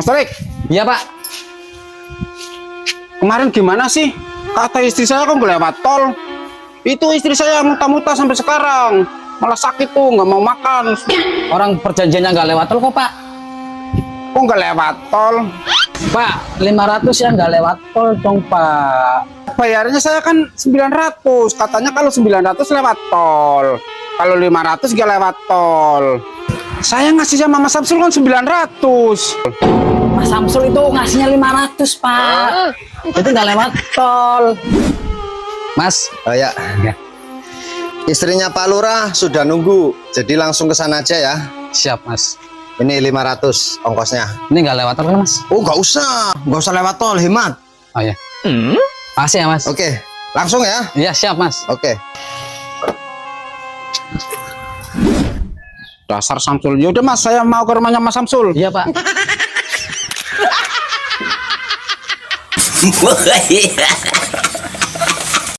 Mas Tarik, Iya Pak. kemarin gimana sih? Kata istri saya kok nggak lewat tol. Itu istri saya muntah-muntah sampai sekarang. Malah sakit tuh, nggak mau makan. Orang perjanjiannya nggak lewat tol kok Pak. Kok nggak lewat tol? Pak, 500 ya nggak lewat tol dong Pak. Bayarnya saya kan 900. Katanya kalau 900 lewat tol. Kalau 500 nggak lewat tol. Saya ngasih sama Mas Samsul kan 900. Mas Samsul itu ngasihnya 500 Pak. Itu nggak lewat tol. Mas, Oh ya. Istrinya Pak Lurah sudah nunggu, jadi langsung ke sana aja ya. siap Mas. Ini 500 ongkosnya. Ini nggak lewat tol kan Mas? Oh, nggak usah lewat tol, hemat. Oh ya. Makasih ya Mas. Oke, langsung ya. Iya siap Mas. Oke. Dasar Samsul. Yaudah Mas, saya mau ke rumahnya Mas Samsul. Iya Pak. Wah,